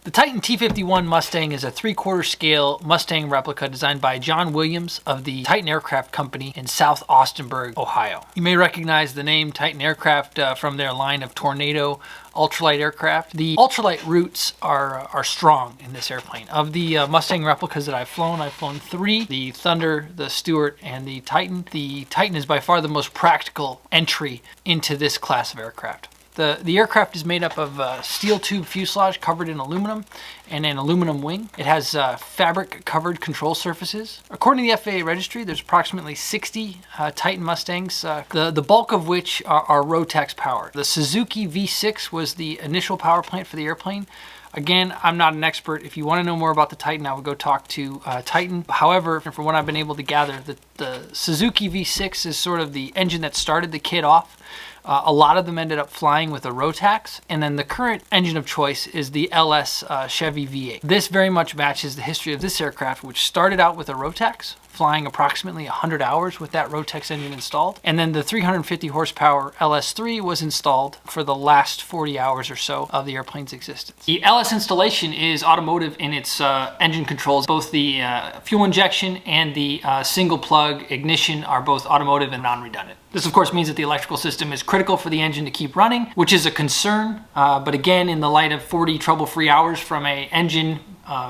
The Titan T-51 Mustang is a 3/4 scale Mustang replica designed by John Williams of the Titan Aircraft Company in South Austinburg, Ohio. You may recognize the name Titan Aircraft from their line of Tornado ultralight aircraft. The ultralight roots are strong in this airplane. Of the Mustang replicas that I've flown 3, the Thunder, the Stuart, and the Titan. The Titan is by far the most practical entry into this class of aircraft. The aircraft is made up of steel tube fuselage covered in aluminum and an aluminum wing. It has fabric covered control surfaces. According to the FAA registry, there's approximately 60 Titan Mustangs, the bulk of which are Rotax powered. The Suzuki V6 was the initial power plant for the airplane. Again, I'm not an expert. If you want to know more about the Titan, I would go talk to Titan. However, from what I've been able to gather, the Suzuki V6 is sort of the engine that started the kit off. A lot of them ended up flying with a Rotax, and then the current engine of choice is the LS Chevy V8. This very much matches the history of this aircraft, which started out with a Rotax, flying approximately 100 hours with that Rotax engine installed. And then the 350 horsepower LS3 was installed for the last 40 hours or so of the airplane's existence. The LS installation is automotive in its engine controls. Both the fuel injection and the single plug ignition are both automotive and non-redundant. This of course means that the electrical system is critical for the engine to keep running, which is a concern. But again, in the light of 40 trouble-free hours from an engine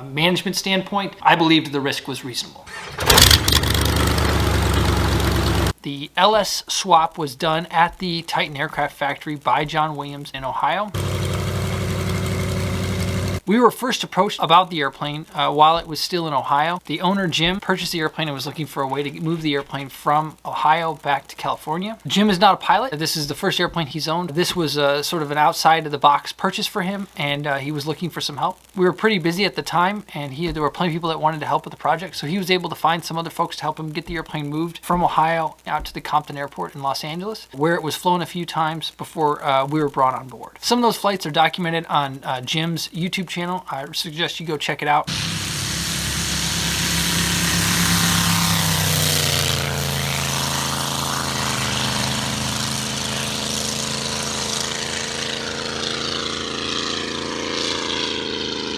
management standpoint, I believed the risk was reasonable. The LS swap was done at the Titan Aircraft Factory by John Williams in Ohio. We were first approached about the airplane while it was still in Ohio. The owner, Jim, purchased the airplane and was looking for a way to move the airplane from Ohio back to California. Jim is not a pilot. This is the first airplane he's owned. This was sort of an outside-of-the-box purchase for him, and he was looking for some help. We were pretty busy at the time, and there were plenty of people that wanted to help with the project, so he was able to find some other folks to help him get the airplane moved from Ohio out to the Compton Airport in Los Angeles, where it was flown a few times before we were brought on board. Some of those flights are documented on Jim's YouTube channel. I suggest you go check it out.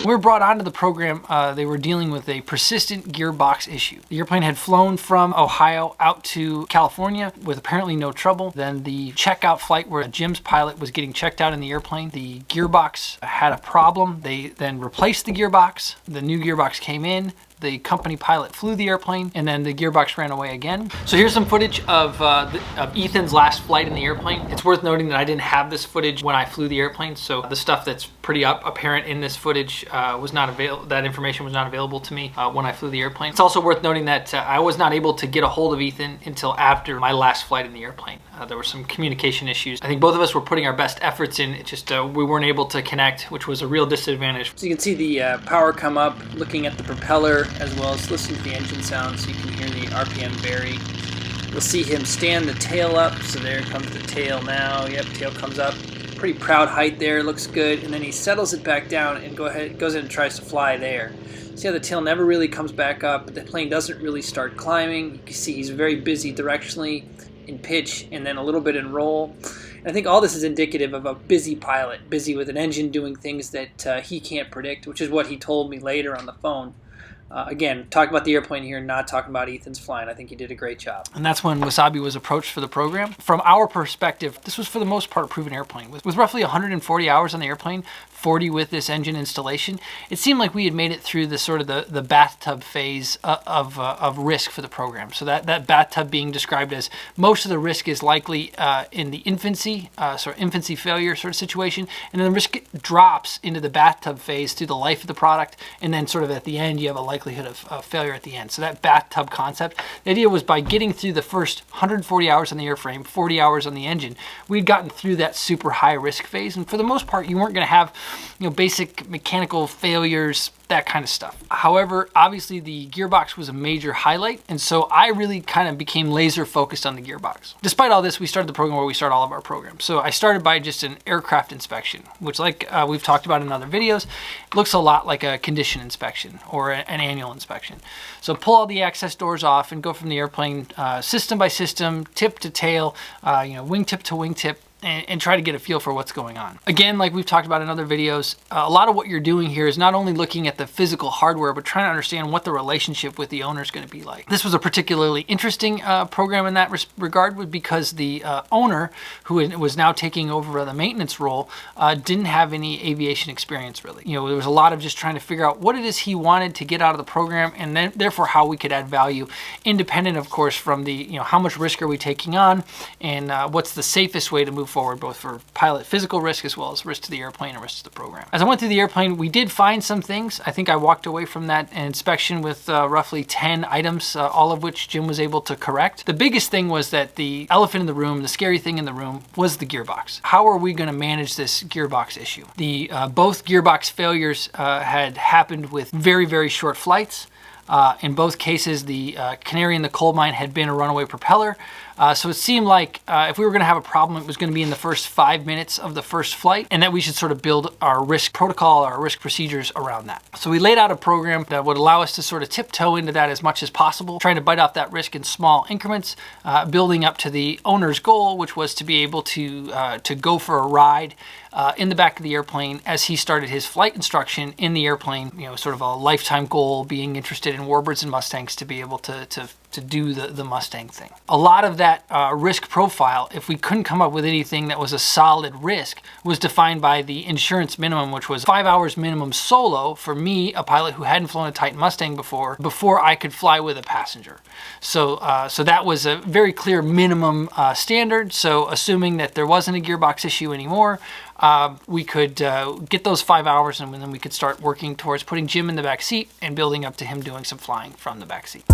When we were brought onto the program, they were dealing with a persistent gearbox issue. The airplane had flown from Ohio out to California with apparently no trouble. Then the checkout flight where Jim's pilot was getting checked out in the airplane, the gearbox had a problem. They then replaced the gearbox. The new gearbox came in. The company pilot flew the airplane, and then the gearbox ran away again. So here's some footage of Ethan's last flight in the airplane. It's worth noting that I didn't have this footage when I flew the airplane, so the stuff that's pretty apparent in this footage was not available. That information was not available to me when I flew the airplane. It's also worth noting that I was not able to get a hold of Ethan until after my last flight in the airplane. There were some communication issues. I think both of us were putting our best efforts in. It just we weren't able to connect, which was a real disadvantage. So you can see the power come up, looking at the propeller, as well as listen to the engine sound, so you can hear the RPM vary. We'll see him stand the tail up, so there comes the tail now. Yep, tail comes up. Pretty proud height there, looks good. And then he settles it back down and goes ahead and tries to fly there. See how the tail never really comes back up, but the plane doesn't really start climbing. You can see he's very busy directionally in pitch and then a little bit in roll. And I think all this is indicative of a busy pilot, busy with an engine doing things that he can't predict, which is what he told me later on the phone. Again, talking about the airplane here, not talking about Ethan's flying. I think he did a great job. And that's when Wasabi was approached for the program. From our perspective, this was for the most part a proven airplane. With roughly 140 hours on the airplane, 40 with this engine installation, it seemed like we had made it through the sort of the bathtub phase of risk for the program. So that bathtub being described as most of the risk is likely in the infancy, sort of infancy failure sort of situation, and then the risk drops into the bathtub phase through the life of the product, and then sort of at the end you have a likelihood of failure at the end. So that bathtub concept, the idea was by getting through the first 140 hours on the airframe, 40 hours on the engine, we'd gotten through that super high risk phase, and for the most part you weren't going to have basic mechanical failures, that kind of stuff. However, obviously the gearbox was a major highlight, and so I really kind of became laser focused on the gearbox. Despite all this, we started the program where we start all of our programs. So I started by just an aircraft inspection, which like we've talked about in other videos, looks a lot like a condition inspection or an annual inspection. So pull all the access doors off and go from the airplane system by system, tip to tail, wingtip to wingtip, and try to get a feel for what's going on. Again, like we've talked about in other videos, a lot of what you're doing here is not only looking at the physical hardware, but trying to understand what the relationship with the owner is going to be like. This was a particularly interesting program in that regard, because the owner, who was now taking over the maintenance role, didn't have any aviation experience really. You know, there was a lot of just trying to figure out what it is he wanted to get out of the program, and then therefore how we could add value, independent of course from the, you know, how much risk are we taking on, and what's the safest way to move forward, both for pilot physical risk as well as risk to the airplane and risk to the program. As I went through the airplane, we did find some things. I think I walked away from that inspection with roughly 10 items, all of which Jim was able to correct. The biggest thing was that the elephant in the room, the scary thing in the room, was the gearbox. How are we going to manage this gearbox issue? The both gearbox failures had happened with very, very short flights. In both cases, the canary in the coal mine had been a runaway propeller. So it seemed like if we were going to have a problem, it was going to be in the first 5 minutes of the first flight, and that we should sort of build our risk protocol, our risk procedures around that. So we laid out a program that would allow us to sort of tiptoe into that as much as possible, trying to bite off that risk in small increments, building up to the owner's goal, which was to be able to go for a ride in the back of the airplane as he started his flight instruction in the airplane. You know, sort of a lifetime goal, being interested in warbirds and Mustangs, to be able to do the Mustang thing. A lot of that risk profile, if we couldn't come up with anything that was a solid risk, was defined by the insurance minimum, which was 5 hours minimum solo for me, a pilot who hadn't flown a Titan Mustang before I could fly with a passenger. So that was a very clear minimum standard. So assuming that there wasn't a gearbox issue anymore, we could get those 5 hours, and then we could start working towards putting Jim in the back seat and building up to him doing some flying from the back seat.